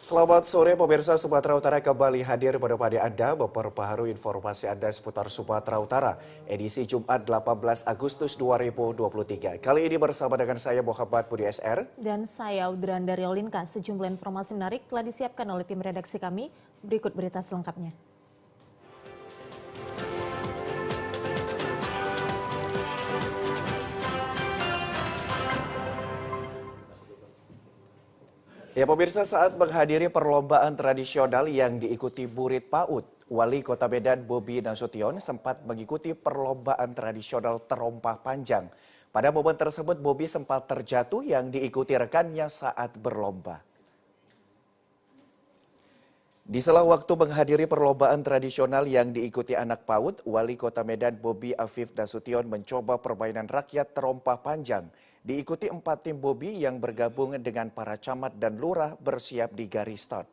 Selamat sore pemirsa Sumatera Utara, kembali hadir pada Anda memperbaharui informasi Anda seputar Sumatera Utara edisi Jumat 18 Agustus 2023. Kali ini bersama dengan saya Muhammad Budi SR dan saya Udranda Riolinka. Sejumlah informasi menarik telah disiapkan oleh tim redaksi kami. Berikut berita selengkapnya. Ya pemirsa, saat menghadiri perlombaan tradisional yang diikuti murid PAUD, Wali Kota Medan Bobi Nasution sempat mengikuti perlombaan tradisional terompah panjang. Pada momen tersebut Bobi sempat terjatuh yang diikuti rekannya saat berlomba. Di sela waktu menghadiri perlombaan tradisional yang diikuti anak PAUD, Wali Kota Medan Bobi Afif Nasution mencoba permainan rakyat terompah panjang. Diikuti 4 tim Bobi yang bergabung dengan para camat dan lurah bersiap di garis start.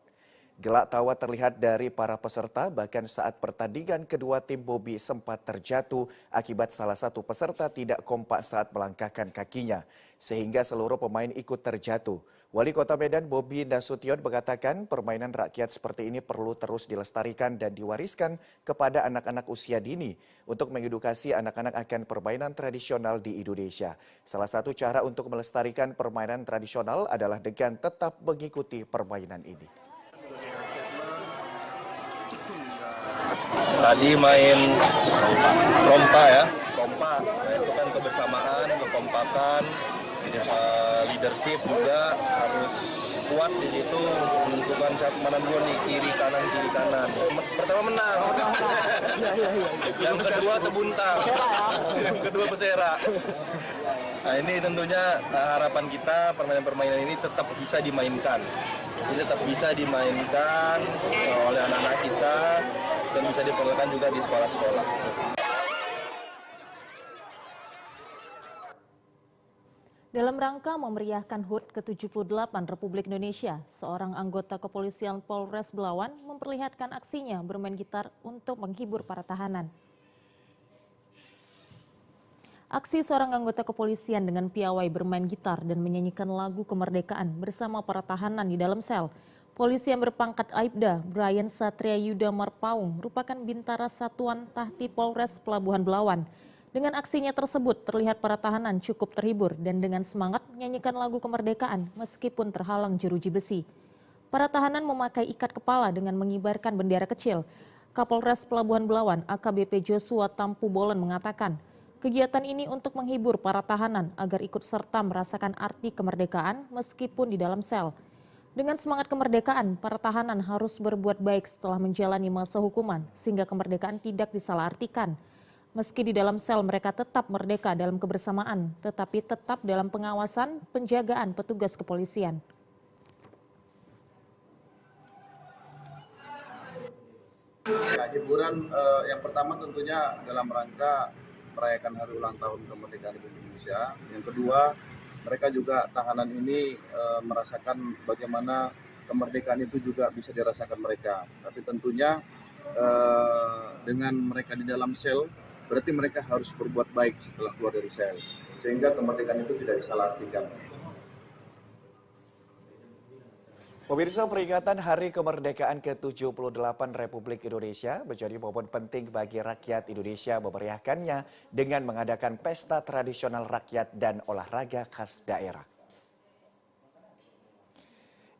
Gelak tawa terlihat dari para peserta, bahkan saat pertandingan kedua tim Bobi sempat terjatuh akibat salah satu peserta tidak kompak saat melangkahkan kakinya, sehingga seluruh pemain ikut terjatuh. Wali Kota Medan Bobi Nasution mengatakan permainan rakyat seperti ini perlu terus dilestarikan dan diwariskan kepada anak-anak usia dini untuk mengedukasi anak-anak akan permainan tradisional di Indonesia. Salah satu cara untuk melestarikan permainan tradisional adalah dengan tetap mengikuti permainan ini. Tadi main trompa ya, trompa. Nah, itu kan kebersamaan, kekompakan, leadership juga harus kuat di situ, menentukan siapa mana dulu nih, kiri kanan. Pertama menang, yang kedua tebuntang, yang kedua pesera. Nah ini tentunya harapan kita permainan-permainan ini tetap bisa dimainkan. Ini tetap bisa dimainkan oleh anak-anak kita dan bisa diperlukan juga di sekolah-sekolah. Dalam rangka memeriahkan HUT ke-78 Republik Indonesia, seorang anggota kepolisian Polres Belawan memperlihatkan aksinya bermain gitar untuk menghibur para tahanan. Aksi seorang anggota kepolisian dengan piawai bermain gitar dan menyanyikan lagu kemerdekaan bersama para tahanan di dalam sel. Polisi yang berpangkat Aibda, Brian Satria Yuda Marpaung, merupakan bintara Satuan Tahti Polres Pelabuhan Belawan. Dengan aksinya tersebut, terlihat para tahanan cukup terhibur dan dengan semangat menyanyikan lagu kemerdekaan meskipun terhalang jeruji besi. Para tahanan memakai ikat kepala dengan mengibarkan bendera kecil. Kapolres Pelabuhan Belawan, AKBP Joshua Tampu Bolen mengatakan, kegiatan ini untuk menghibur para tahanan agar ikut serta merasakan arti kemerdekaan meskipun di dalam sel. Dengan semangat kemerdekaan, para tahanan harus berbuat baik setelah menjalani masa hukuman sehingga kemerdekaan tidak disalahartikan. Meski di dalam sel mereka tetap merdeka dalam kebersamaan, tetapi tetap dalam pengawasan penjagaan petugas kepolisian. Nah, hiburan yang pertama tentunya dalam rangka merayakan hari ulang tahun kemerdekaan Republik Indonesia. Yang kedua, mereka juga tahanan ini merasakan bagaimana kemerdekaan itu juga bisa dirasakan mereka. Tapi tentunya dengan mereka di dalam sel, berarti mereka harus berbuat baik setelah keluar dari sel. Sehingga kemerdekaan itu tidak disalahartikan. Pemirsa, peringatan Hari Kemerdekaan ke-78 Republik Indonesia menjadi momen penting bagi rakyat Indonesia memeriahkannya dengan mengadakan pesta tradisional rakyat dan olahraga khas daerah.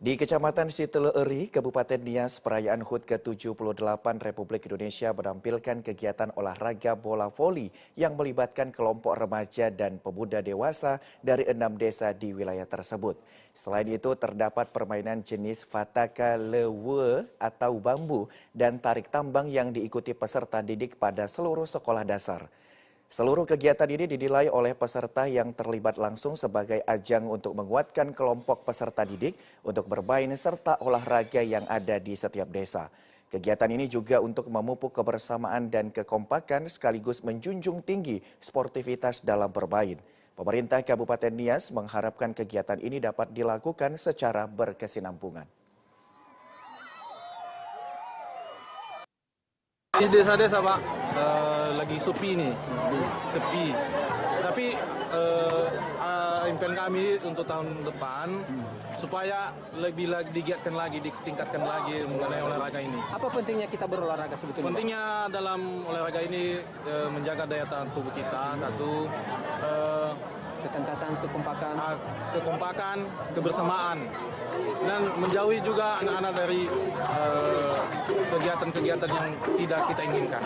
Di Kecamatan Siteleuri, Kabupaten Nias, perayaan HUT ke-78 Republik Indonesia menampilkan kegiatan olahraga bola voli yang melibatkan kelompok remaja dan pemuda dewasa dari 6 desa di wilayah tersebut. Selain itu, terdapat permainan jenis fataka lewe atau bambu dan tarik tambang yang diikuti peserta didik pada seluruh sekolah dasar. Seluruh kegiatan ini dinilai oleh peserta yang terlibat langsung sebagai ajang untuk menguatkan kelompok peserta didik untuk bermain serta olahraga yang ada di setiap desa. Kegiatan ini juga untuk memupuk kebersamaan dan kekompakan sekaligus menjunjung tinggi sportivitas dalam bermain. Pemerintah Kabupaten Nias mengharapkan kegiatan ini dapat dilakukan secara berkesinambungan. Di desa-desa Pak, lagi sepi nih, sepi. Tapi impian kami untuk tahun depan supaya lebih digiatkan lagi, ditingkatkan lagi mengenai olahraga ini. Apa pentingnya kita berolahraga sebetulnya? Pentingnya dalam olahraga ini menjaga daya tahan tubuh kita, satu, Ketentasan, kekompakan, kebersamaan, dan menjauhi juga anak-anak dari kegiatan-kegiatan yang tidak kita inginkan.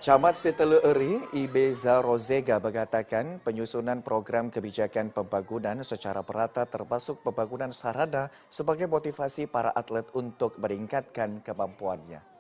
Camat Sitele Eri, Ibeza Rozega mengatakan penyusunan program kebijakan pembangunan secara merata termasuk pembangunan sarana sebagai motivasi para atlet untuk meningkatkan kemampuannya.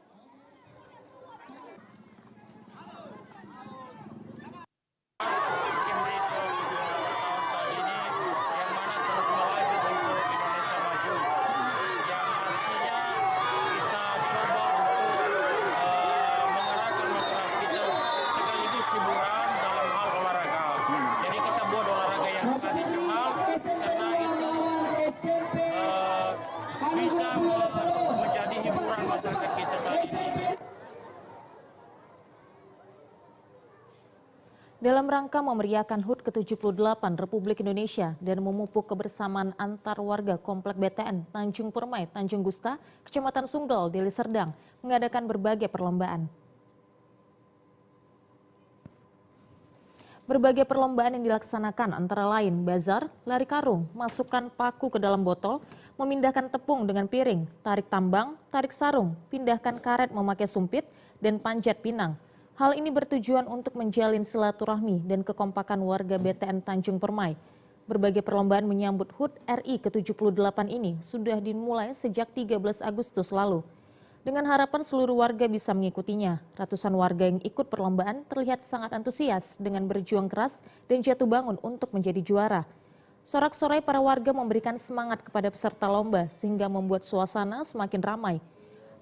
Dalam rangka memeriahkan HUT ke-78 Republik Indonesia dan memupuk kebersamaan antar warga Komplek BTN Tanjung Permai, Tanjung Gusta, Kecamatan Sunggal, Deli Serdang, mengadakan berbagai perlombaan. Berbagai perlombaan yang dilaksanakan antara lain bazar, lari karung, masukkan paku ke dalam botol, memindahkan tepung dengan piring, tarik tambang, tarik sarung, pindahkan karet memakai sumpit, dan panjat pinang. Hal ini bertujuan untuk menjalin silaturahmi dan kekompakan warga BTN Tanjung Permai. Berbagai perlombaan menyambut HUT RI ke-78 ini sudah dimulai sejak 13 Agustus lalu. Dengan harapan seluruh warga bisa mengikutinya, ratusan warga yang ikut perlombaan terlihat sangat antusias dengan berjuang keras dan jatuh bangun untuk menjadi juara. Sorak-sorai para warga memberikan semangat kepada peserta lomba sehingga membuat suasana semakin ramai.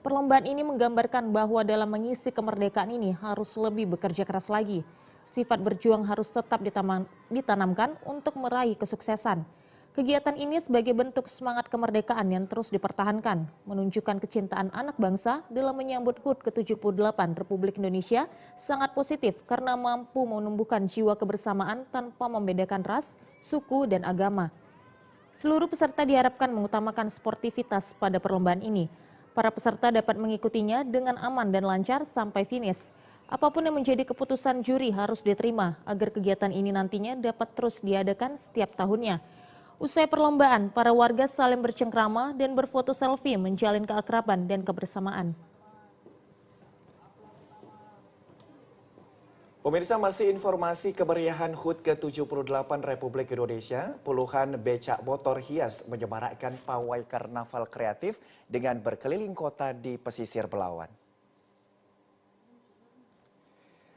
Perlombaan ini menggambarkan bahwa dalam mengisi kemerdekaan ini harus lebih bekerja keras lagi. Sifat berjuang harus tetap ditanamkan untuk meraih kesuksesan. Kegiatan ini sebagai bentuk semangat kemerdekaan yang terus dipertahankan, menunjukkan kecintaan anak bangsa dalam menyambut HUT ke-78 Republik Indonesia sangat positif karena mampu menumbuhkan jiwa kebersamaan tanpa membedakan ras, suku, dan agama. Seluruh peserta diharapkan mengutamakan sportivitas pada perlombaan ini. Para peserta dapat mengikutinya dengan aman dan lancar sampai finish. Apapun yang menjadi keputusan juri harus diterima agar kegiatan ini nantinya dapat terus diadakan setiap tahunnya. Usai perlombaan, para warga saling bercengkrama dan berfoto selfie menjalin keakraban dan kebersamaan. Pemirsa, masih informasi kemeriahan HUT ke-78 Republik Indonesia, puluhan becak motor hias menyemarakkan pawai karnaval kreatif dengan berkeliling kota di pesisir Belawan.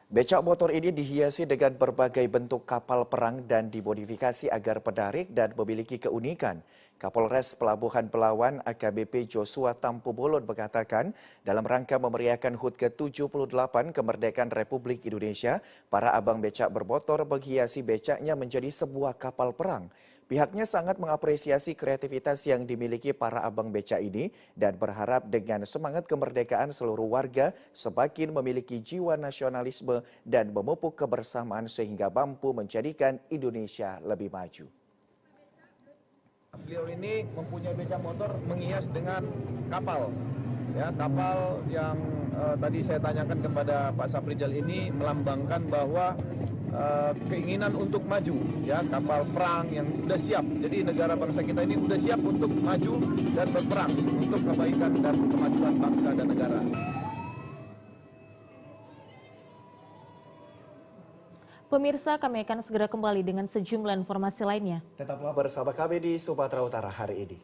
Becak motor ini dihiasi dengan berbagai bentuk kapal perang dan dimodifikasi agar menarik dan memiliki keunikan. Kapolres Pelabuhan Belawan AKBP Joshua Tampu Bolon mengatakan dalam rangka memeriahkan HUT ke-78 kemerdekaan Republik Indonesia, para abang becak bermotor menghiasi becaknya menjadi sebuah kapal perang. Pihaknya sangat mengapresiasi kreativitas yang dimiliki para abang becak ini dan berharap dengan semangat kemerdekaan seluruh warga semakin memiliki jiwa nasionalisme dan memupuk kebersamaan sehingga mampu menjadikan Indonesia lebih maju. Beliau ini mempunyai becak motor menghias dengan kapal. Ya, kapal yang tadi saya tanyakan kepada Pak Saprijal ini melambangkan bahwa keinginan untuk maju, ya, kapal perang yang sudah siap. Jadi negara bangsa kita ini sudah siap untuk maju dan berperang untuk kebaikan dan kemajuan bangsa dan negara. Pemirsa, kami akan segera kembali dengan sejumlah informasi lainnya. Tetaplah bersama kami di Sumatera Utara hari ini.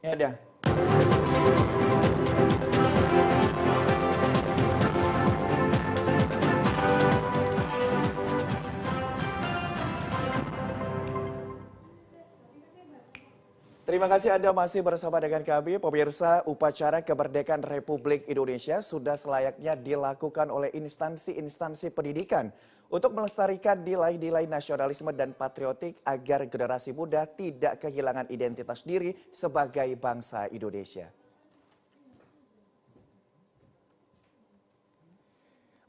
Ya ada. Terima kasih Anda masih bersama dengan kami. Pemirsa, upacara kemerdekaan Republik Indonesia sudah selayaknya dilakukan oleh instansi-instansi pendidikan untuk melestarikan nilai-nilai nasionalisme dan patriotik agar generasi muda tidak kehilangan identitas diri sebagai bangsa Indonesia.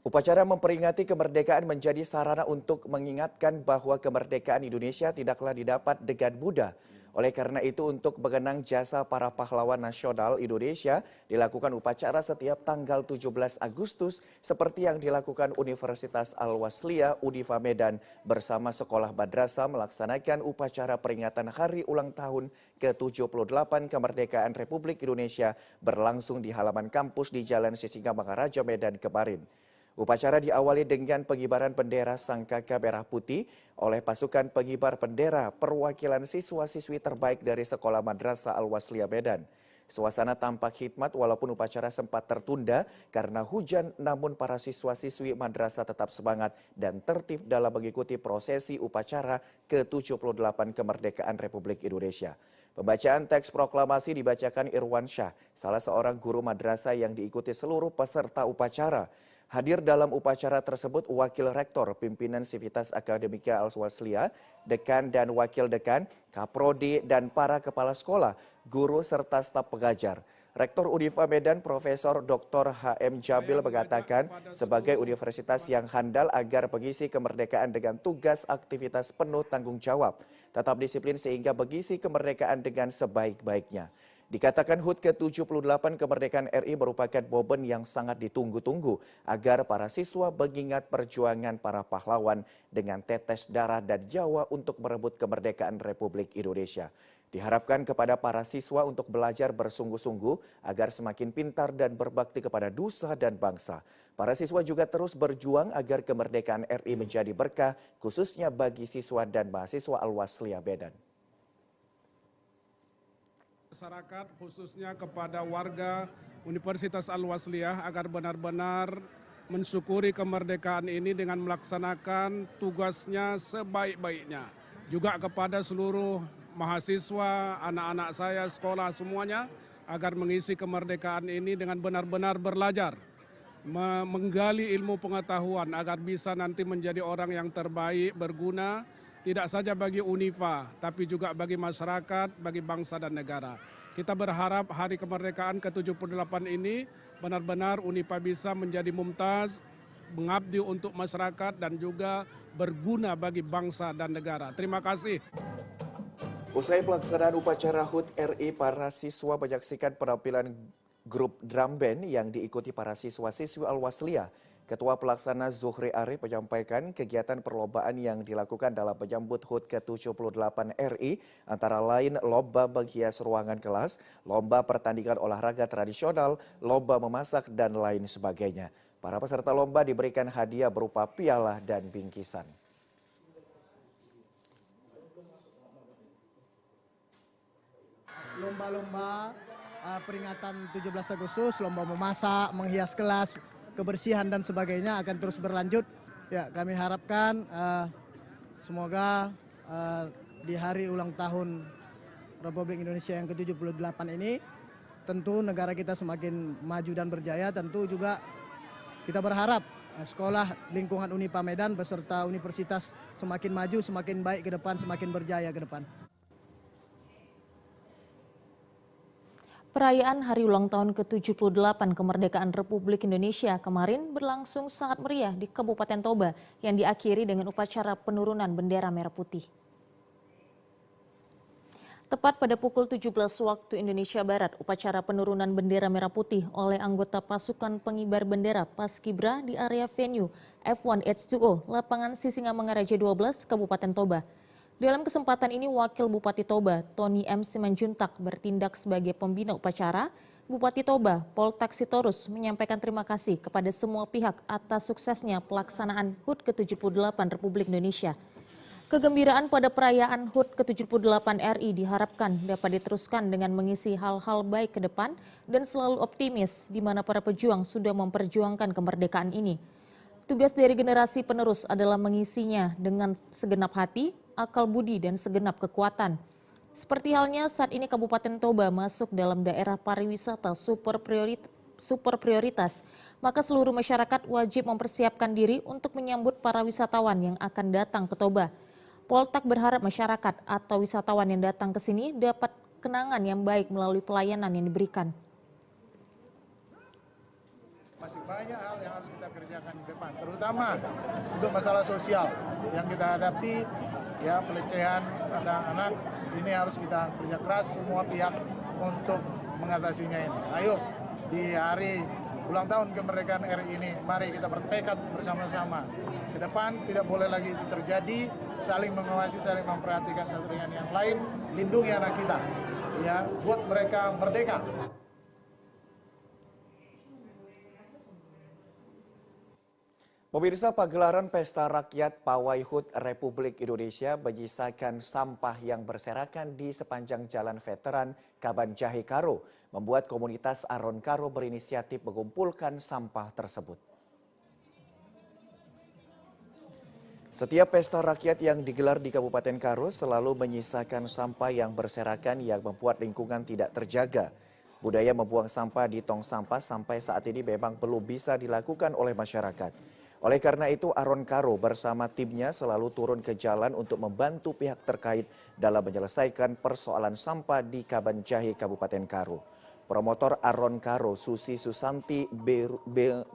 Upacara memperingati kemerdekaan menjadi sarana untuk mengingatkan bahwa kemerdekaan Indonesia tidaklah didapat dengan mudah. Oleh karena itu, untuk mengenang jasa para pahlawan nasional Indonesia, dilakukan upacara setiap tanggal 17 Agustus seperti yang dilakukan Universitas Al-Wasliyah Unifa Medan bersama sekolah madrasah melaksanakan upacara peringatan hari ulang tahun ke-78 kemerdekaan Republik Indonesia berlangsung di halaman kampus di Jalan Sisingamangaraja Medan kemarin. Upacara diawali dengan pengibaran bendera Sangkaka Merah Putih oleh pasukan pengibar bendera perwakilan siswa-siswi terbaik dari Sekolah Madrasah Al-Wasliyah Medan. Suasana tampak hikmat walaupun upacara sempat tertunda karena hujan, namun para siswa-siswi madrasah tetap semangat dan tertib dalam mengikuti prosesi upacara ke-78 kemerdekaan Republik Indonesia. Pembacaan teks proklamasi dibacakan Irwan Syah, salah seorang guru madrasah yang diikuti seluruh peserta upacara. Hadir dalam upacara tersebut Wakil Rektor Pimpinan Sivitas Akademika Al-Wasliyah, Dekan dan Wakil Dekan, Kaprodi, dan para kepala sekolah, guru serta staf pengajar. Rektor Unifa Medan Profesor Dr. H.M. Jabil mengatakan sebagai universitas yang handal agar mengisi kemerdekaan dengan tugas aktivitas penuh tanggung jawab, tetap disiplin sehingga mengisi kemerdekaan dengan sebaik-baiknya. Dikatakan HUT ke-78 kemerdekaan RI merupakan momen yang sangat ditunggu-tunggu agar para siswa mengingat perjuangan para pahlawan dengan tetes darah dan nyawa untuk merebut kemerdekaan Republik Indonesia. Diharapkan kepada para siswa untuk belajar bersungguh-sungguh agar semakin pintar dan berbakti kepada nusa dan bangsa. Para siswa juga terus berjuang agar kemerdekaan RI menjadi berkah khususnya bagi siswa dan mahasiswa Al-Wasliyah Medan. Masyarakat khususnya kepada warga Universitas Al-Wasliyah agar benar-benar mensyukuri kemerdekaan ini dengan melaksanakan tugasnya sebaik-baiknya. Juga kepada seluruh mahasiswa, anak-anak saya, sekolah semuanya agar mengisi kemerdekaan ini dengan benar-benar belajar, menggali ilmu pengetahuan agar bisa nanti menjadi orang yang terbaik, berguna, tidak saja bagi Unifa, tapi juga bagi masyarakat, bagi bangsa dan negara. Kita berharap hari kemerdekaan ke-78 ini benar-benar Unifa bisa menjadi mumtaz, mengabdi untuk masyarakat dan juga berguna bagi bangsa dan negara. Terima kasih. Usai pelaksanaan upacara HUT RI, para siswa menyaksikan penampilan grup drum band yang diikuti para siswa-siswi Al-Wasliyah. Ketua Pelaksana Zuhri Arif menyampaikan kegiatan perlombaan yang dilakukan dalam menyambut HUT ke-78 RI antara lain lomba menghias ruangan kelas, lomba pertandingan olahraga tradisional, lomba memasak, dan lain sebagainya. Para peserta lomba diberikan hadiah berupa piala dan bingkisan. Lomba-lomba peringatan 17 Agustus, lomba memasak, menghias kelas, kebersihan dan sebagainya akan terus berlanjut. Ya, kami harapkan semoga di hari ulang tahun Republik Indonesia yang ke-78 ini tentu negara kita semakin maju dan berjaya. Tentu juga kita berharap sekolah lingkungan Unifa Medan beserta universitas semakin maju, semakin baik ke depan, semakin berjaya ke depan. Perayaan Hari Ulang Tahun ke-78 Kemerdekaan Republik Indonesia kemarin berlangsung sangat meriah di Kabupaten Toba yang diakhiri dengan upacara penurunan bendera merah putih. Tepat pada pukul 17 waktu Indonesia Barat, upacara penurunan bendera merah putih oleh anggota pasukan pengibar bendera Paskibra di area venue F1H2O, lapangan Sisingamangaraja 12, Kabupaten Toba. Dalam kesempatan ini, Wakil Bupati Toba, Tony M. Simanjuntak, bertindak sebagai pembina upacara. Bupati Toba, Pol Taksitorus, menyampaikan terima kasih kepada semua pihak atas suksesnya pelaksanaan HUT ke-78 Republik Indonesia. Kegembiraan pada perayaan HUT ke-78 RI diharapkan dapat diteruskan dengan mengisi hal-hal baik ke depan dan selalu optimis di mana para pejuang sudah memperjuangkan kemerdekaan ini. Tugas dari generasi penerus adalah mengisinya dengan segenap hati, akal budi, dan segenap kekuatan. Seperti halnya saat ini Kabupaten Toba masuk dalam daerah pariwisata super prioritas, maka seluruh masyarakat wajib mempersiapkan diri untuk menyambut para wisatawan yang akan datang ke Toba. Poltak berharap masyarakat atau wisatawan yang datang ke sini dapat kenangan yang baik melalui pelayanan yang diberikan. Masih banyak hal yang harus kita kerjakan di depan, terutama untuk masalah sosial yang kita hadapi, ya pelecehan anak-anak, ini harus kita kerja keras semua pihak untuk mengatasinya ini. Ayo, di hari ulang tahun kemerdekaan RI ini, mari kita bertekad bersama-sama. Ke depan tidak boleh lagi itu terjadi, saling mengawasi, saling memperhatikan satu dengan yang lain, lindungi anak kita, ya, buat mereka merdeka. Pemirsa, pagelaran Pesta Rakyat Pawai HUT Republik Indonesia menyisakan sampah yang berserakan di sepanjang Jalan Veteran Kabanjahe Karo, membuat komunitas Aron Karo berinisiatif mengumpulkan sampah tersebut. Setiap pesta rakyat yang digelar di Kabupaten Karo selalu menyisakan sampah yang berserakan yang membuat lingkungan tidak terjaga. Budaya membuang sampah di tong sampah sampai saat ini memang belum bisa dilakukan oleh masyarakat. Oleh karena itu, Aron Karo bersama timnya selalu turun ke jalan untuk membantu pihak terkait dalam menyelesaikan persoalan sampah di Kabanjahe, Kabupaten Karo. Promotor Aron Karo, Susi Susanti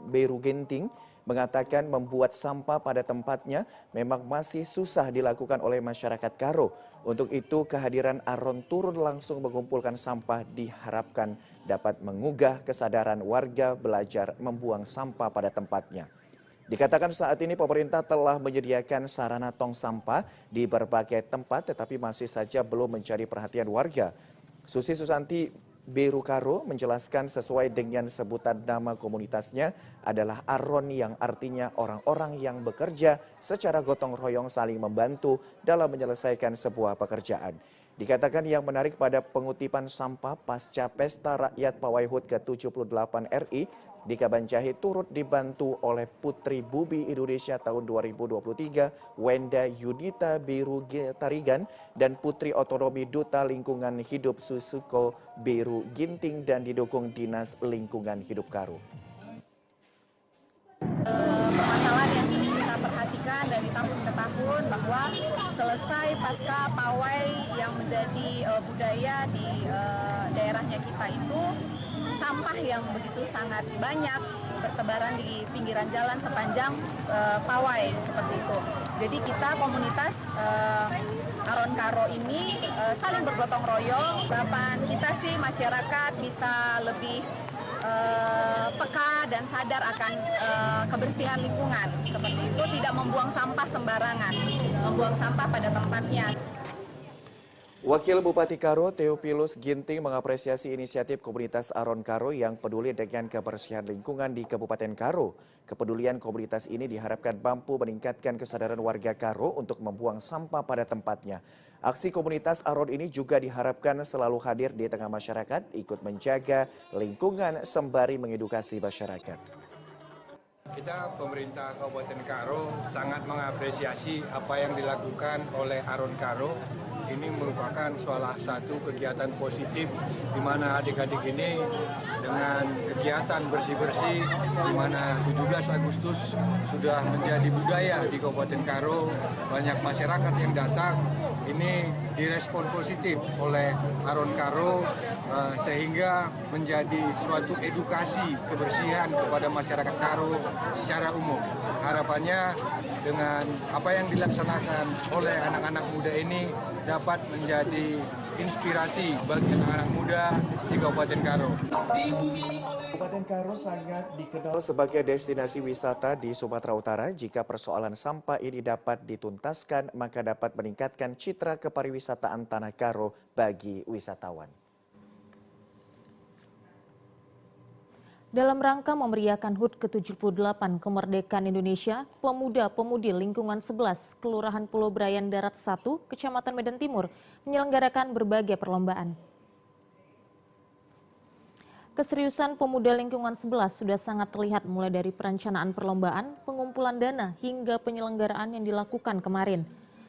Berugenting, mengatakan membuat sampah pada tempatnya memang masih susah dilakukan oleh masyarakat Karo. Untuk itu, kehadiran Aron turun langsung mengumpulkan sampah diharapkan dapat mengugah kesadaran warga belajar membuang sampah pada tempatnya. Dikatakan saat ini pemerintah telah menyediakan sarana tong sampah di berbagai tempat tetapi masih saja belum mencari perhatian warga. Susi Susanti Beru Karo menjelaskan sesuai dengan sebutan nama komunitasnya adalah Aron yang artinya orang-orang yang bekerja secara gotong royong saling membantu dalam menyelesaikan sebuah pekerjaan. Dikatakan yang menarik pada pengutipan sampah pasca Pesta Rakyat Pawai HUT ke-78 RI di Kabanjahe turut dibantu oleh Putri Bumi Indonesia tahun 2023 Wenda Yudita Biru Tarigan dan Putri Otonomi Duta Lingkungan Hidup Susuko Biru Ginting dan didukung Dinas Lingkungan Hidup Karo. Permasalahan yang sering kita perhatikan dari tahun ke tahun bahwa selesai pasca pawai yang menjadi budaya di daerahnya kita itu sampah yang begitu sangat banyak bertebaran di pinggiran jalan sepanjang pawai seperti itu. Jadi kita komunitas Aron Karo ini saling bergotong royong. Harapan kita sih masyarakat bisa lebih peka dan sadar akan kebersihan lingkungan. Seperti itu, tidak membuang sampah sembarangan, membuang sampah pada tempatnya. Wakil Bupati Karo, Theophilus Ginting, mengapresiasi inisiatif komunitas Aron Karo yang peduli dengan kebersihan lingkungan di Kabupaten Karo. Kepedulian komunitas ini diharapkan mampu meningkatkan kesadaran warga Karo untuk membuang sampah pada tempatnya. Aksi komunitas Aron ini juga diharapkan selalu hadir di tengah masyarakat, ikut menjaga lingkungan sembari mengedukasi masyarakat. Kita pemerintah Kabupaten Karo sangat mengapresiasi apa yang dilakukan oleh Aron Karo. Ini merupakan salah satu kegiatan positif di mana adik-adik ini dengan kegiatan bersih-bersih di mana 17 Agustus sudah menjadi budaya di Kabupaten Karo. Banyak masyarakat yang datang, ini direspon positif oleh Aron Karo sehingga menjadi suatu edukasi kebersihan kepada masyarakat Karo secara umum. Harapannya dengan apa yang dilaksanakan oleh anak-anak muda ini dapat menjadi inspirasi bagi anak-anak muda di Kabupaten Karo. Kabupaten Karo sangat dikenal sebagai destinasi wisata di Sumatera Utara. Jika persoalan sampah ini dapat dituntaskan, maka dapat meningkatkan citra kepariwisataan Tanah Karo bagi wisatawan. Dalam rangka memeriahkan HUT ke-78 kemerdekaan Indonesia, pemuda-pemudi lingkungan 11 Kelurahan Pulau Brayan Darat 1, Kecamatan Medan Timur, menyelenggarakan berbagai perlombaan. Keseriusan pemuda lingkungan 11 sudah sangat terlihat mulai dari perencanaan perlombaan, pengumpulan dana, hingga penyelenggaraan yang dilakukan kemarin.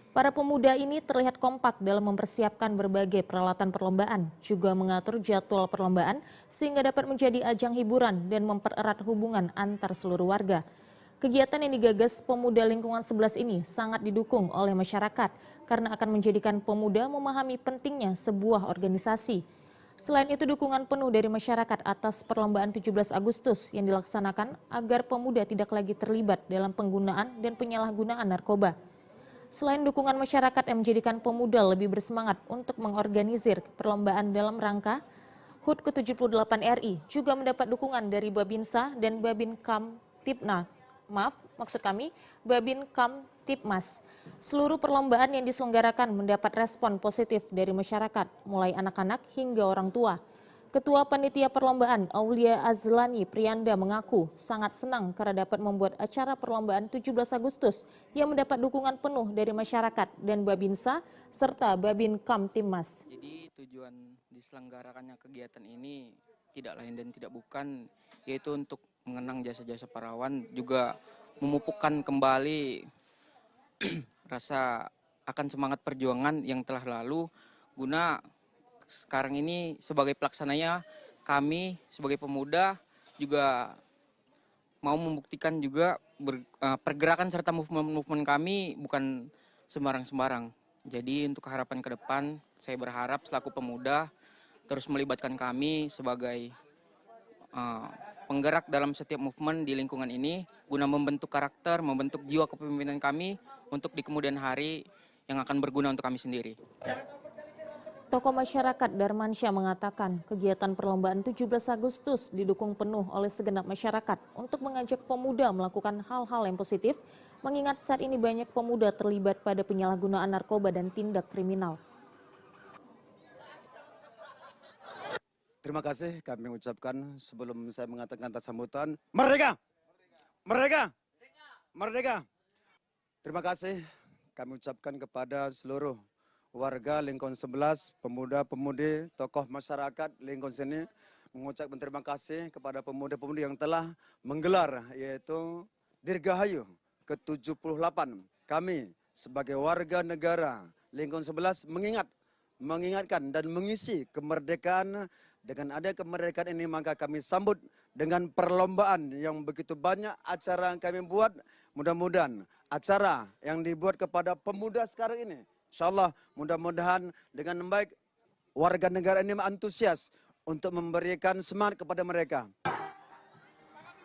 Para pemuda ini terlihat kompak dalam mempersiapkan berbagai peralatan perlombaan, juga mengatur jadwal perlombaan sehingga dapat menjadi ajang hiburan dan mempererat hubungan antar seluruh warga. Kegiatan yang digagas pemuda lingkungan 11 ini sangat didukung oleh masyarakat karena akan menjadikan pemuda memahami pentingnya sebuah organisasi. Selain itu, dukungan penuh dari masyarakat atas perlombaan 17 Agustus yang dilaksanakan agar pemuda tidak lagi terlibat dalam penggunaan dan penyalahgunaan narkoba. Selain dukungan masyarakat yang menjadikan pemuda lebih bersemangat untuk mengorganisir perlombaan dalam rangka HUT ke-78 RI juga mendapat dukungan dari Babinsa dan Babin Kamtipmas. Seluruh perlombaan yang diselenggarakan mendapat respon positif dari masyarakat, mulai anak-anak hingga orang tua. Ketua Panitia Perlombaan Aulia Azlani Prianda mengaku sangat senang karena dapat membuat acara perlombaan 17 Agustus yang mendapat dukungan penuh dari masyarakat dan Babinsa serta Babin Kamtipmas. Jadi tujuan diselenggarakannya kegiatan ini tidak lain dan tidak bukan, yaitu untuk mengenang jasa-jasa pahlawan, juga memupukkan kembali rasa akan semangat perjuangan yang telah lalu, guna sekarang ini sebagai pelaksananya kami sebagai pemuda juga mau membuktikan juga pergerakan serta movement kami bukan sembarang-sembarang. Jadi untuk harapan ke depan saya berharap selaku pemuda terus melibatkan kami sebagai penggerak dalam setiap movement di lingkungan ini guna membentuk karakter, membentuk jiwa kepemimpinan kami untuk di kemudian hari yang akan berguna untuk kami sendiri. Tokoh masyarakat Darmansyah mengatakan kegiatan perlombaan 17 Agustus didukung penuh oleh segenap masyarakat untuk mengajak pemuda melakukan hal-hal yang positif, mengingat saat ini banyak pemuda terlibat pada penyalahgunaan narkoba dan tindak kriminal. Terima kasih kami ucapkan sebelum saya mengatakan kata sambutan, merdeka! Merdeka! Merdeka! Terima kasih kami ucapkan kepada seluruh warga lingkungan 11, pemuda-pemudi, tokoh masyarakat lingkungan sini, mengucapkan terima kasih kepada pemuda-pemudi yang telah menggelar, yaitu Dirgahayu ke-78. Kami sebagai warga negara lingkungan 11 mengingatkan dan mengisi kemerdekaan. Dengan ada kemerdekaan ini maka kami sambut dengan perlombaan yang begitu banyak acara yang kami buat. Mudah-mudahan acara yang dibuat kepada pemuda sekarang ini, InsyaAllah mudah-mudahan dengan baik warga negara ini antusias untuk memberikan semangat kepada mereka.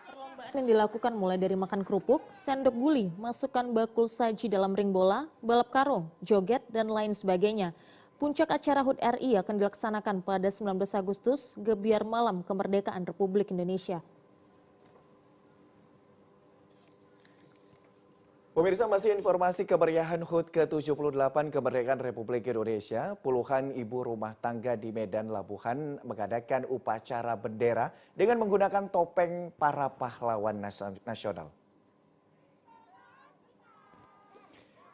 Perlombaan yang dilakukan mulai dari makan kerupuk, sendok guli, masukkan bakul saji dalam ring bola, balap karung, joget, dan lain sebagainya. Puncak acara HUT RI akan dilaksanakan pada 19 Agustus, gebiar malam kemerdekaan Republik Indonesia. Pemirsa, masih informasi kemeriahan HUT ke-78 kemerdekaan Republik Indonesia, puluhan ibu rumah tangga di Medan Labuhan mengadakan upacara bendera dengan menggunakan topeng para pahlawan nasional.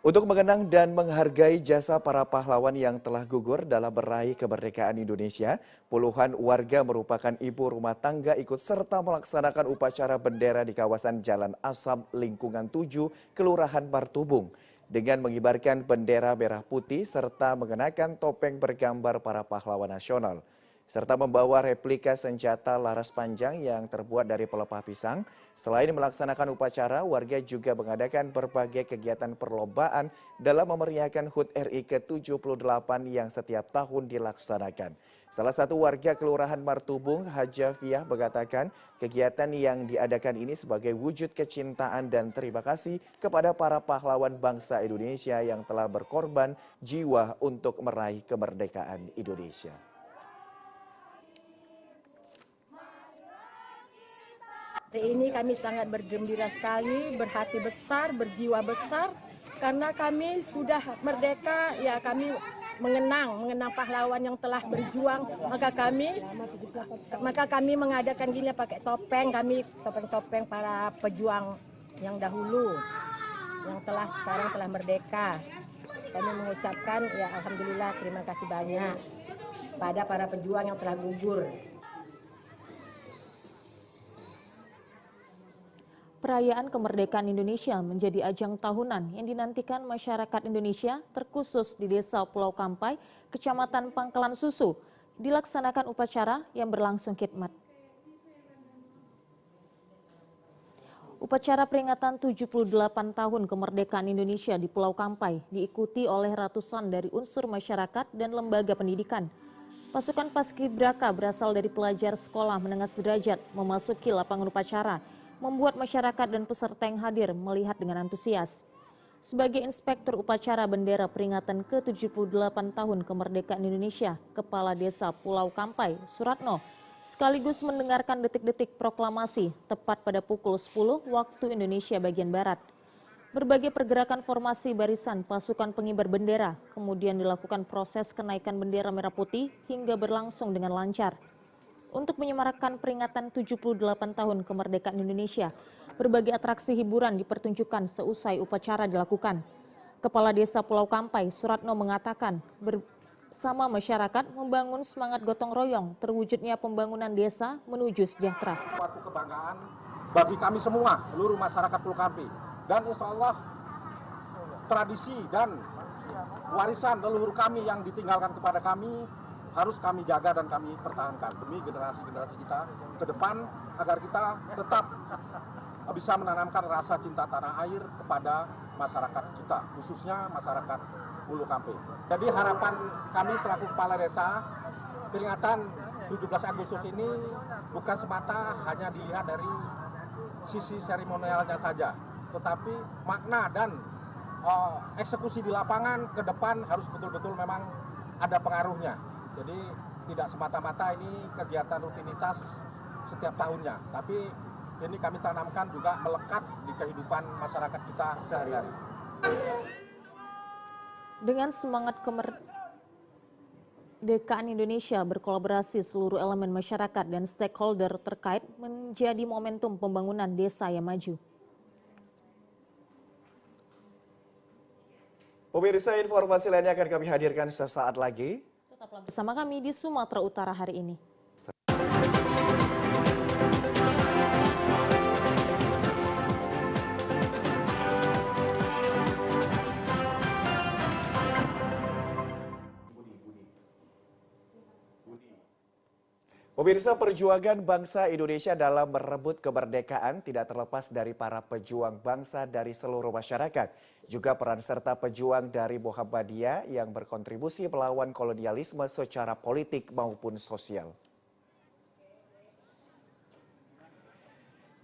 Untuk mengenang dan menghargai jasa para pahlawan yang telah gugur dalam meraih kemerdekaan Indonesia, puluhan warga merupakan ibu rumah tangga ikut serta melaksanakan upacara bendera di kawasan Jalan Asam Lingkungan 7, Kelurahan Martubung, dengan mengibarkan bendera merah putih serta mengenakan topeng bergambar para pahlawan nasional, serta membawa replika senjata laras panjang yang terbuat dari pelepah pisang. Selain melaksanakan upacara, warga juga mengadakan berbagai kegiatan perlombaan dalam memeriahkan HUT RI ke-78 yang setiap tahun dilaksanakan. Salah satu warga Kelurahan Martubung, Hajafiah, mengatakan kegiatan yang diadakan ini sebagai wujud kecintaan dan terima kasih kepada para pahlawan bangsa Indonesia yang telah berkorban jiwa untuk meraih kemerdekaan Indonesia. Hari ini kami sangat bergembira sekali, berhati besar, berjiwa besar, karena kami sudah merdeka, ya kami mengenang pahlawan yang telah berjuang, maka kami mengadakan gini pakai topeng, topeng-topeng para pejuang yang dahulu yang sekarang telah merdeka. Kami mengucapkan ya alhamdulillah, terima kasih banyak pada para pejuang yang telah gugur. Perayaan kemerdekaan Indonesia menjadi ajang tahunan yang dinantikan masyarakat Indonesia, terkhusus di Desa Pulau Kampai, Kecamatan Pangkalan Susu, dilaksanakan upacara yang berlangsung khidmat. Upacara peringatan 78 tahun kemerdekaan Indonesia di Pulau Kampai diikuti oleh ratusan dari unsur masyarakat dan lembaga pendidikan. Pasukan Paskibraka berasal dari pelajar sekolah menengah sederajat memasuki lapangan upacara, membuat masyarakat dan peserta yang hadir melihat dengan antusias. Sebagai inspektur upacara bendera peringatan ke-78 tahun kemerdekaan Indonesia, Kepala Desa Pulau Kampai, Suratno, sekaligus mendengarkan detik-detik proklamasi tepat pada pukul 10 waktu Indonesia bagian Barat. Berbagai pergerakan formasi barisan pasukan pengibar bendera, kemudian dilakukan proses kenaikan bendera merah putih hingga berlangsung dengan lancar. Untuk menyemarakkan peringatan 78 tahun kemerdekaan Indonesia, berbagai atraksi hiburan dipertunjukkan seusai upacara dilakukan. Kepala Desa Pulau Kampai, Suratno, mengatakan bersama masyarakat membangun semangat gotong royong terwujudnya pembangunan desa menuju sejahtera. Suatu kebanggaan bagi kami semua, seluruh masyarakat Pulau Kampai. Dan insya Allah tradisi dan warisan leluhur kami yang ditinggalkan kepada kami harus kami jaga dan kami pertahankan demi generasi-generasi kita ke depan agar kita tetap bisa menanamkan rasa cinta tanah air kepada masyarakat kita, khususnya masyarakat Pulau Kampai. Jadi harapan kami selaku kepala desa, peringatan 17 Agustus ini bukan semata hanya dilihat dari sisi seremonialnya saja, tetapi makna dan eksekusi di lapangan ke depan harus betul-betul memang ada pengaruhnya. Jadi tidak semata-mata ini kegiatan rutinitas setiap tahunnya, tapi ini kami tanamkan juga melekat di kehidupan masyarakat kita sehari-hari. Dengan semangat kemerdekaan Indonesia, berkolaborasi seluruh elemen masyarakat dan stakeholder terkait menjadi momentum pembangunan desa yang maju. Pemirsa, informasi lainnya akan kami hadirkan sesaat lagi. Tetaplah bersama kami di Sumatera Utara hari ini. Pemirsa, perjuangan bangsa Indonesia dalam merebut kemerdekaan tidak terlepas dari para pejuang bangsa dari seluruh masyarakat. Juga peran serta pejuang dari Muhammadiyah yang berkontribusi melawan kolonialisme secara politik maupun sosial.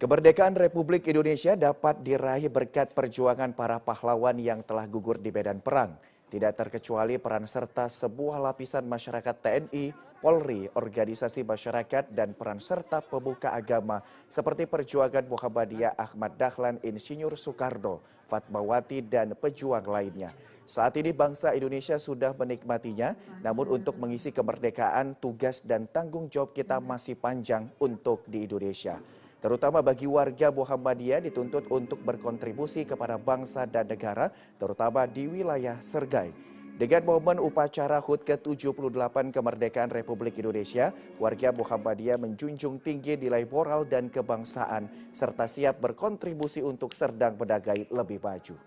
Kemerdekaan Republik Indonesia dapat diraih berkat perjuangan para pahlawan yang telah gugur di medan perang. Tidak terkecuali peran serta sebuah lapisan masyarakat TNI, Polri, organisasi masyarakat, dan peran serta pemuka agama seperti perjuangan Muhammadiyah Ahmad Dahlan, Insinyur Soekarno, Fatmawati, dan pejuang lainnya. Saat ini bangsa Indonesia sudah menikmatinya, namun untuk mengisi kemerdekaan, tugas dan tanggung jawab kita masih panjang untuk di Indonesia. Terutama bagi warga Muhammadiyah dituntut untuk berkontribusi kepada bangsa dan negara, terutama di wilayah Sergai. Dengan momen upacara HUT ke-78 kemerdekaan Republik Indonesia, warga Muhammadiyah menjunjung tinggi nilai moral dan kebangsaan, serta siap berkontribusi untuk Serdang Bedagai lebih maju.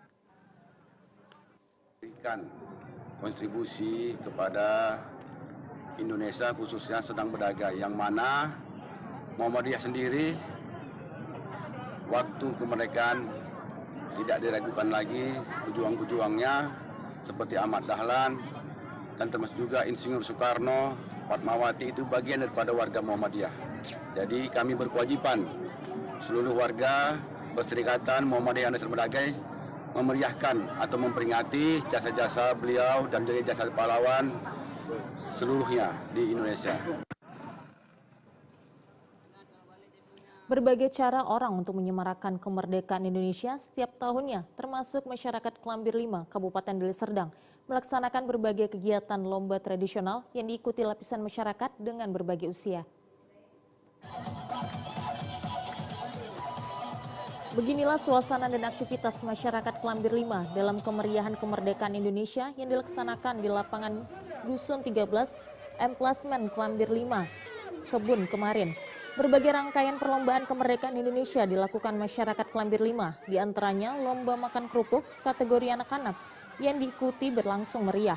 Berikan kontribusi kepada Indonesia, khususnya Serdang Bedagai, yang mana Muhammadiyah sendiri waktu kemerdekaan tidak diragukan lagi pejuang-pejuangnya seperti Ahmad Dahlan dan termasuk juga Insinyur Soekarno, Fatmawati, itu bagian daripada warga Muhammadiyah. Jadi kami berkewajiban seluruh warga Perserikatan Muhammadiyah Indonesia Bedagai memeriahkan atau memperingati jasa-jasa beliau dan juga jasa pahlawan seluruhnya di Indonesia. Berbagai cara orang untuk menyemarakan kemerdekaan Indonesia setiap tahunnya, termasuk masyarakat Klambir 5, Kabupaten Deli Serdang, melaksanakan berbagai kegiatan lomba tradisional yang diikuti lapisan masyarakat dengan berbagai usia. Beginilah suasana dan aktivitas masyarakat Klambir 5 dalam kemeriahan kemerdekaan Indonesia yang dilaksanakan di lapangan Dusun 13, Emplasmen Klambir 5, Kebun kemarin. Berbagai rangkaian perlombaan kemerdekaan Indonesia dilakukan masyarakat Klambir 5, diantaranya lomba makan kerupuk kategori anak-anak yang diikuti berlangsung meriah.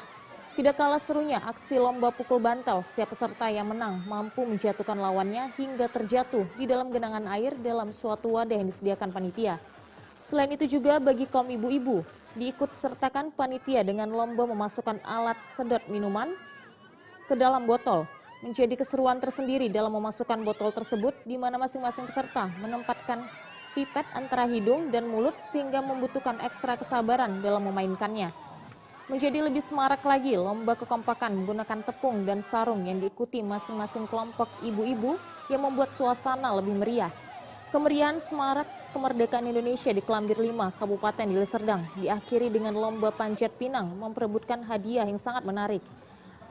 Tidak kalah serunya aksi lomba pukul bantal, setiap peserta yang menang mampu menjatuhkan lawannya hingga terjatuh di dalam genangan air dalam suatu wadah yang disediakan panitia. Selain itu juga bagi kaum ibu-ibu, diikut sertakan panitia dengan lomba memasukkan alat sedot minuman ke dalam botol. Menjadi keseruan tersendiri dalam memasukkan botol tersebut di mana masing-masing peserta menempatkan pipet antara hidung dan mulut sehingga membutuhkan ekstra kesabaran dalam memainkannya. Menjadi lebih semarak lagi lomba kekompakan menggunakan tepung dan sarung yang diikuti masing-masing kelompok ibu-ibu yang membuat suasana lebih meriah. Kemeriahan semarak kemerdekaan Indonesia di Klambir 5, Kabupaten Deli Serdang diakhiri dengan lomba panjat pinang memperebutkan hadiah yang sangat menarik.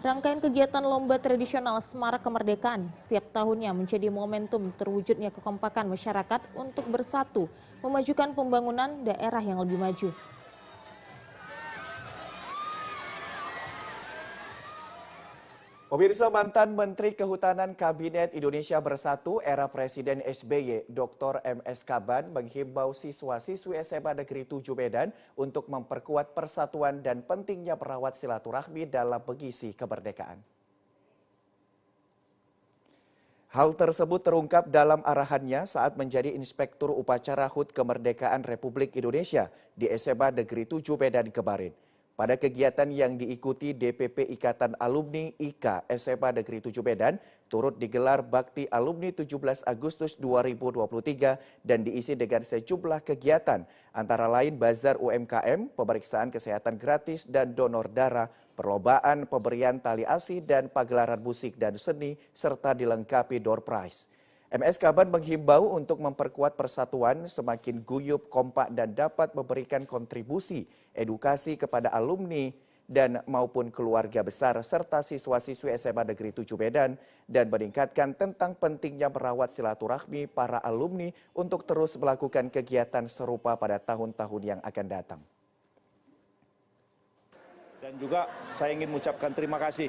Rangkaian kegiatan lomba tradisional Semarak Kemerdekaan setiap tahunnya menjadi momentum terwujudnya kekompakan masyarakat untuk bersatu memajukan pembangunan daerah yang lebih maju. Pemirsa, mantan Menteri Kehutanan Kabinet Indonesia Bersatu era Presiden SBY, Dr. M.S. Kaban menghimbau siswa-siswi SMA Negeri 7 Medan untuk memperkuat persatuan dan pentingnya merawat silaturahmi dalam mengisi kemerdekaan. Hal tersebut terungkap dalam arahannya saat menjadi Inspektur Upacara HUT Kemerdekaan Republik Indonesia di SMA Negeri 7 Medan kemarin. Pada kegiatan yang diikuti DPP Ikatan Alumni IKA SMA Negeri 7 Medan, turut digelar Bakti Alumni 17 Agustus 2023 dan diisi dengan sejumlah kegiatan, antara lain bazar UMKM, pemeriksaan kesehatan gratis dan donor darah, perlombaan pemberian tali asi dan pagelaran musik dan seni, serta dilengkapi door prize. MS Kaban menghimbau untuk memperkuat persatuan, semakin guyup, kompak dan dapat memberikan kontribusi edukasi kepada alumni dan maupun keluarga besar serta siswa-siswi SMA Negeri 7 Medan dan meningkatkan tentang pentingnya merawat silaturahmi para alumni untuk terus melakukan kegiatan serupa pada tahun-tahun yang akan datang. Dan juga saya ingin mengucapkan terima kasih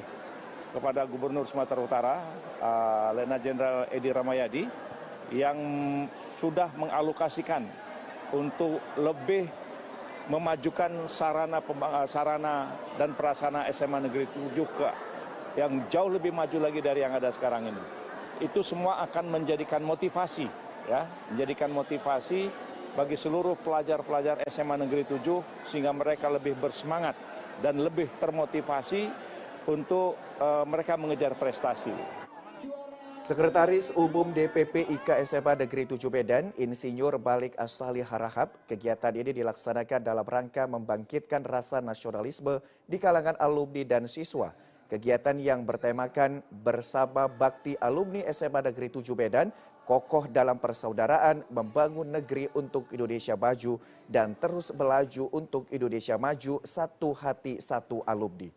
kepada Gubernur Sumatera Utara, Letnan Jenderal Edi Rahmayadi, yang sudah mengalokasikan untuk lebih memajukan sarana dan prasarana SMA Negeri 7 yang jauh lebih maju lagi dari yang ada sekarang ini. Itu semua akan menjadikan motivasi, ya, menjadikan motivasi bagi seluruh pelajar-pelajar SMA Negeri 7 sehingga mereka lebih bersemangat dan lebih termotivasi untuk mereka mengejar prestasi. Sekretaris Umum DPP IKA SMA Negeri 7 Medan, Insinyur Balik As-Salih Harahap, kegiatan ini dilaksanakan dalam rangka membangkitkan rasa nasionalisme di kalangan alumni dan siswa. Kegiatan yang bertemakan Bersama Bakti Alumni SMA Negeri 7 Medan, kokoh dalam persaudaraan, membangun negeri untuk Indonesia maju, dan terus melaju untuk Indonesia maju, satu hati satu alumni.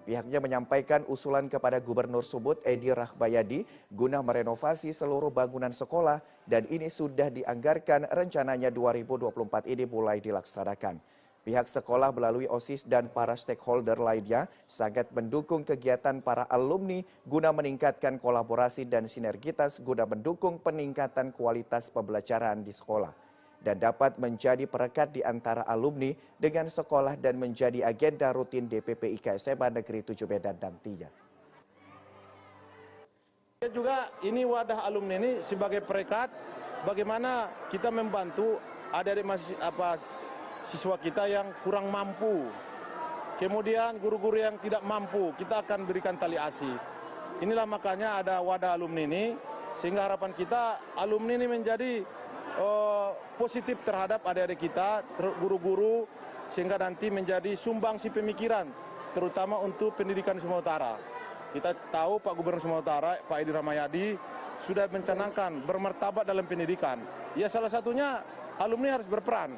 Pihaknya menyampaikan usulan kepada Gubernur Sumut Edi Rahmayadi guna merenovasi seluruh bangunan sekolah dan ini sudah dianggarkan, rencananya 2024 ini mulai dilaksanakan. Pihak sekolah melalui OSIS dan para stakeholder lainnya sangat mendukung kegiatan para alumni guna meningkatkan kolaborasi dan sinergitas guna mendukung peningkatan kualitas pembelajaran di sekolah dan dapat menjadi perekat di antara alumni dengan sekolah dan menjadi agenda rutin DPP IKA SMA Negeri 7 Medan nantinya. Juga ini wadah alumni ini sebagai perekat bagaimana kita membantu adik-adik siswa kita yang kurang mampu. Kemudian guru-guru yang tidak mampu, kita akan berikan tali asi. Inilah makanya ada wadah alumni ini, sehingga harapan kita alumni ini menjadi positif terhadap adik-adik kita, guru-guru, sehingga nanti menjadi sumbangsi pemikiran, terutama untuk pendidikan Sumatera Utara. Kita tahu Pak Gubernur Sumatera Utara, Pak Edi Rahmayadi, sudah mencanangkan bermartabat dalam pendidikan. Ya salah satunya alumni harus berperan.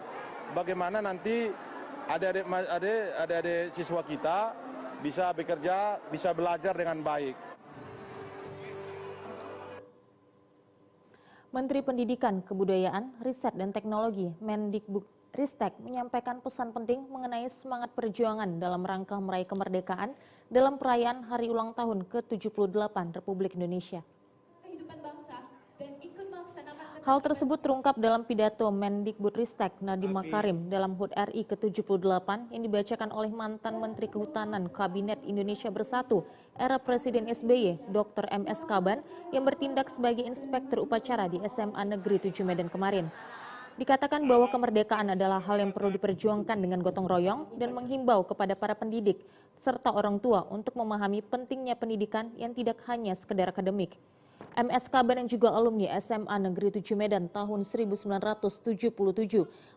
Bagaimana nanti adik-adik siswa kita bisa bekerja, bisa belajar dengan baik. Menteri Pendidikan, Kebudayaan, Riset dan Teknologi Mendikbudristek menyampaikan pesan penting mengenai semangat perjuangan dalam rangka meraih kemerdekaan dalam perayaan Hari Ulang Tahun ke-78 Republik Indonesia. Hal tersebut terungkap dalam pidato Mendikbudristek Nadiem Makarim dalam HUT RI ke-78 yang dibacakan oleh mantan Menteri Kehutanan Kabinet Indonesia Bersatu era Presiden SBY, Dr. MS Kaban, yang bertindak sebagai inspektur upacara di SMA Negeri 7 Medan kemarin. Dikatakan bahwa kemerdekaan adalah hal yang perlu diperjuangkan dengan gotong royong dan menghimbau kepada para pendidik serta orang tua untuk memahami pentingnya pendidikan yang tidak hanya sekedar akademik. MS Kaban yang juga alumni SMA Negeri 7 Medan tahun 1977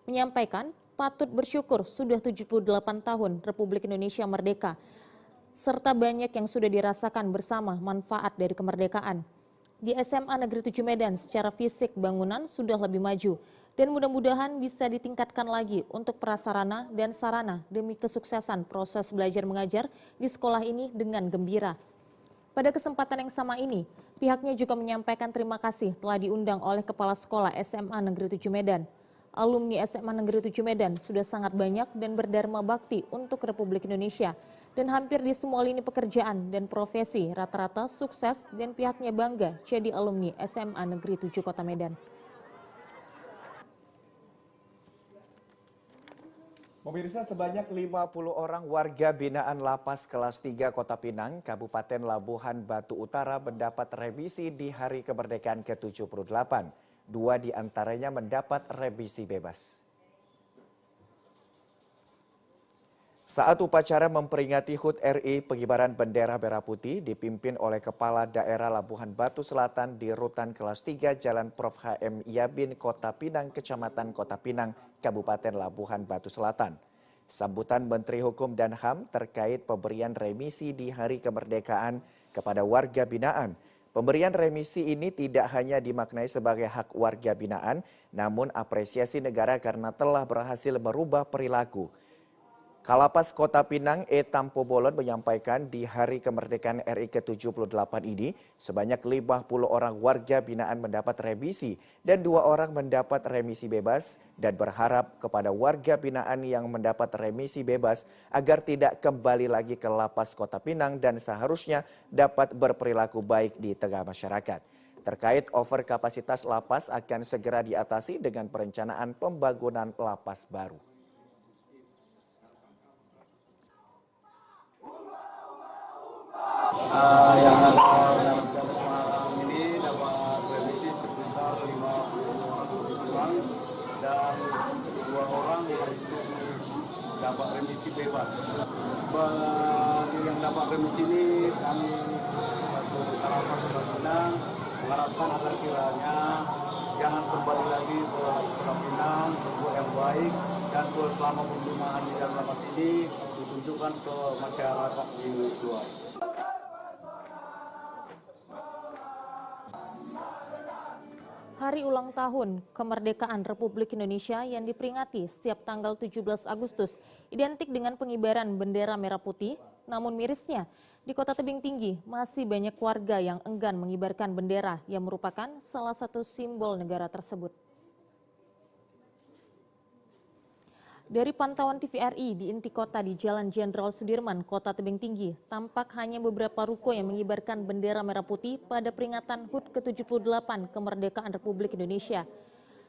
menyampaikan patut bersyukur sudah 78 tahun Republik Indonesia merdeka, serta banyak yang sudah dirasakan bersama manfaat dari kemerdekaan. Di SMA Negeri 7 Medan secara fisik bangunan sudah lebih maju dan mudah-mudahan bisa ditingkatkan lagi untuk prasarana dan sarana demi kesuksesan proses belajar mengajar di sekolah ini dengan gembira. Pada kesempatan yang sama ini, pihaknya juga menyampaikan terima kasih telah diundang oleh Kepala Sekolah SMA Negeri 7 Medan. Alumni SMA Negeri 7 Medan sudah sangat banyak dan berdharma bakti untuk Republik Indonesia. Dan hampir di semua lini pekerjaan dan profesi rata-rata sukses dan pihaknya bangga jadi alumni SMA Negeri 7 Kota Medan. Pemirsa, sebanyak 50 orang warga binaan Lapas Kelas 3 Kota Pinang, Kabupaten Labuhan Batu Utara mendapat remisi di Hari Kemerdekaan ke-78. 2 di antaranya mendapat remisi bebas. Saat upacara memperingati HUT RI, pengibaran bendera merah putih dipimpin oleh Kepala Daerah Labuhan Batu Selatan di Rutan Kelas 3 Jalan Prof. HM Yabin, Kota Pinang, Kecamatan Kota Pinang, Kabupaten Labuhan Batu Selatan. Sambutan Menteri Hukum dan HAM terkait pemberian remisi di Hari Kemerdekaan kepada warga binaan. Pemberian remisi ini tidak hanya dimaknai sebagai hak warga binaan, namun apresiasi negara karena telah berhasil merubah perilaku. Kalapas Kota Pinang E. Tampo Bolon menyampaikan di Hari Kemerdekaan RI ke-78 ini sebanyak 50 orang warga binaan mendapat remisi dan 2 orang mendapat remisi bebas dan berharap kepada warga binaan yang mendapat remisi bebas agar tidak kembali lagi ke Lapas Kota Pinang dan seharusnya dapat berperilaku baik di tengah masyarakat. Terkait overkapasitas lapas akan segera diatasi dengan perencanaan pembangunan lapas baru. Yang dalam Semarang ini dapat remisi sekitar 50 orang dan 2 orang dapat remisi bebas. Bagi yang dapat remisi ini kami Kalapas Pinang mengharapkan agar kiranya jangan kembali lagi ke Kota Pinang, berbuat yang baik dan selama pembinaan di dalam lapas ini ditunjukkan ke masyarakat di luar. Hari ulang tahun kemerdekaan Republik Indonesia yang diperingati setiap tanggal 17 Agustus identik dengan pengibaran bendera merah putih. Namun mirisnya, di Kota Tebing Tinggi masih banyak warga yang enggan mengibarkan bendera yang merupakan salah satu simbol negara tersebut. Dari pantauan TVRI di inti kota di Jalan Jenderal Sudirman, Kota Tebing Tinggi, tampak hanya beberapa ruko yang mengibarkan bendera merah putih pada peringatan HUT ke-78 Kemerdekaan Republik Indonesia.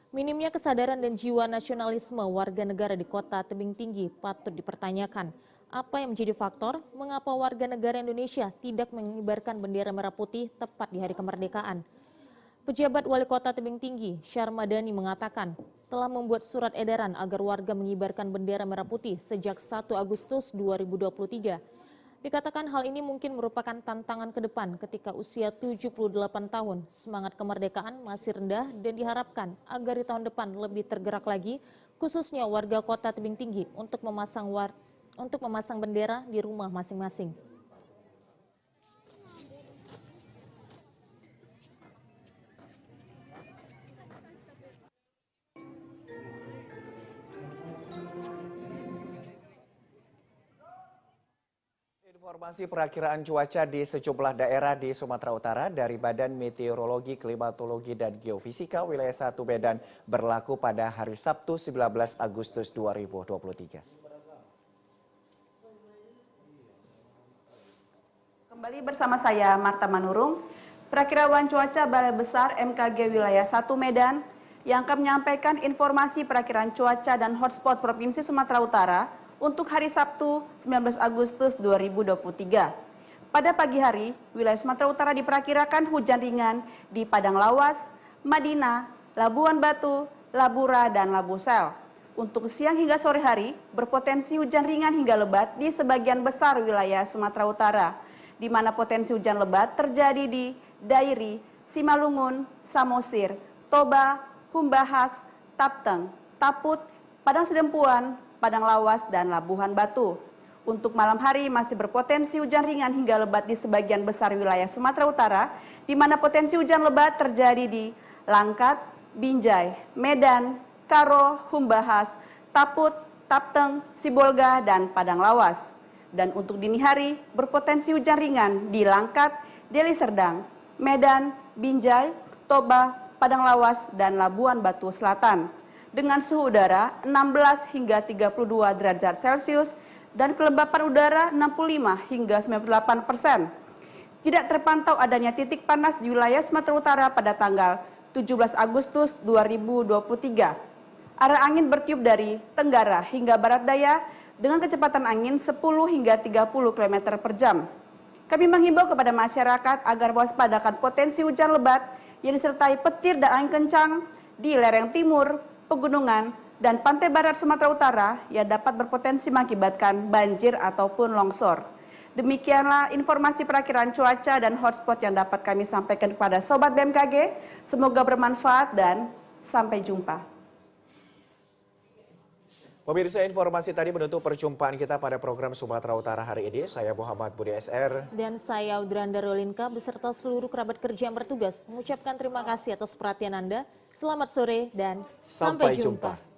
Minimnya kesadaran dan jiwa nasionalisme warga negara di Kota Tebing Tinggi patut dipertanyakan. Apa yang menjadi faktor mengapa warga negara Indonesia tidak mengibarkan bendera merah putih tepat di hari kemerdekaan? Pejabat Wali Kota Tebing Tinggi, Syarmadani mengatakan telah membuat surat edaran agar warga mengibarkan bendera merah putih sejak 1 Agustus 2023. Dikatakan hal ini mungkin merupakan tantangan ke depan ketika usia 78 tahun, semangat kemerdekaan masih rendah dan diharapkan agar di tahun depan lebih tergerak lagi, khususnya warga Kota Tebing Tinggi untuk memasang bendera di rumah masing-masing. Informasi perakiraan cuaca di sejumlah daerah di Sumatera Utara dari Badan Meteorologi, Klimatologi, dan Geofisika wilayah 1 Medan berlaku pada hari Sabtu 19 Agustus 2023. Kembali bersama saya Marta Manurung, perakiraan cuaca Balai Besar MKG wilayah 1 Medan yang akan menyampaikan informasi perakiraan cuaca dan hotspot Provinsi Sumatera Utara untuk hari Sabtu 19 Agustus 2023. Pada pagi hari, wilayah Sumatera Utara diperkirakan hujan ringan di Padang Lawas, Madinah, Labuan Batu, Labura, dan Labusel. Untuk siang hingga sore hari, berpotensi hujan ringan hingga lebat di sebagian besar wilayah Sumatera Utara, di mana potensi hujan lebat terjadi di Dairi, Simalungun, Samosir, Toba, Humbahas, Tapteng, Taput, Padang Sedempuan, Padang Lawas, dan Labuhan Batu. Untuk malam hari masih berpotensi hujan ringan hingga lebat di sebagian besar wilayah Sumatera Utara, di mana potensi hujan lebat terjadi di Langkat, Binjai, Medan, Karo, Humbahas, Taput, Tapteng, Sibolga, dan Padang Lawas. Dan untuk dini hari berpotensi hujan ringan di Langkat, Deli Serdang, Medan, Binjai, Toba, Padang Lawas, dan Labuan Batu Selatan, dengan suhu udara 16 hingga 32 derajat Celcius dan kelembapan udara 65 hingga 98%. Tidak terpantau adanya titik panas di wilayah Sumatera Utara pada tanggal 17 Agustus 2023. Arah angin bertiup dari tenggara hingga barat daya dengan kecepatan angin 10 hingga 30 km per jam. Kami menghimbau kepada masyarakat agar waspadakan potensi hujan lebat yang disertai petir dan angin kencang di lereng timur, pegunungan, dan pantai barat Sumatera Utara yang dapat berpotensi mengakibatkan banjir ataupun longsor. Demikianlah informasi perakiraan cuaca dan hotspot yang dapat kami sampaikan kepada Sobat BMKG. Semoga bermanfaat dan sampai jumpa. Pemirsa, informasi tadi menutup perjumpaan kita pada program Sumatera Utara hari ini. Saya Muhammad Budi SR. Dan saya Audrandar Rolinka beserta seluruh kerabat kerja yang bertugas mengucapkan terima kasih atas perhatian Anda. Selamat sore dan sampai jumpa.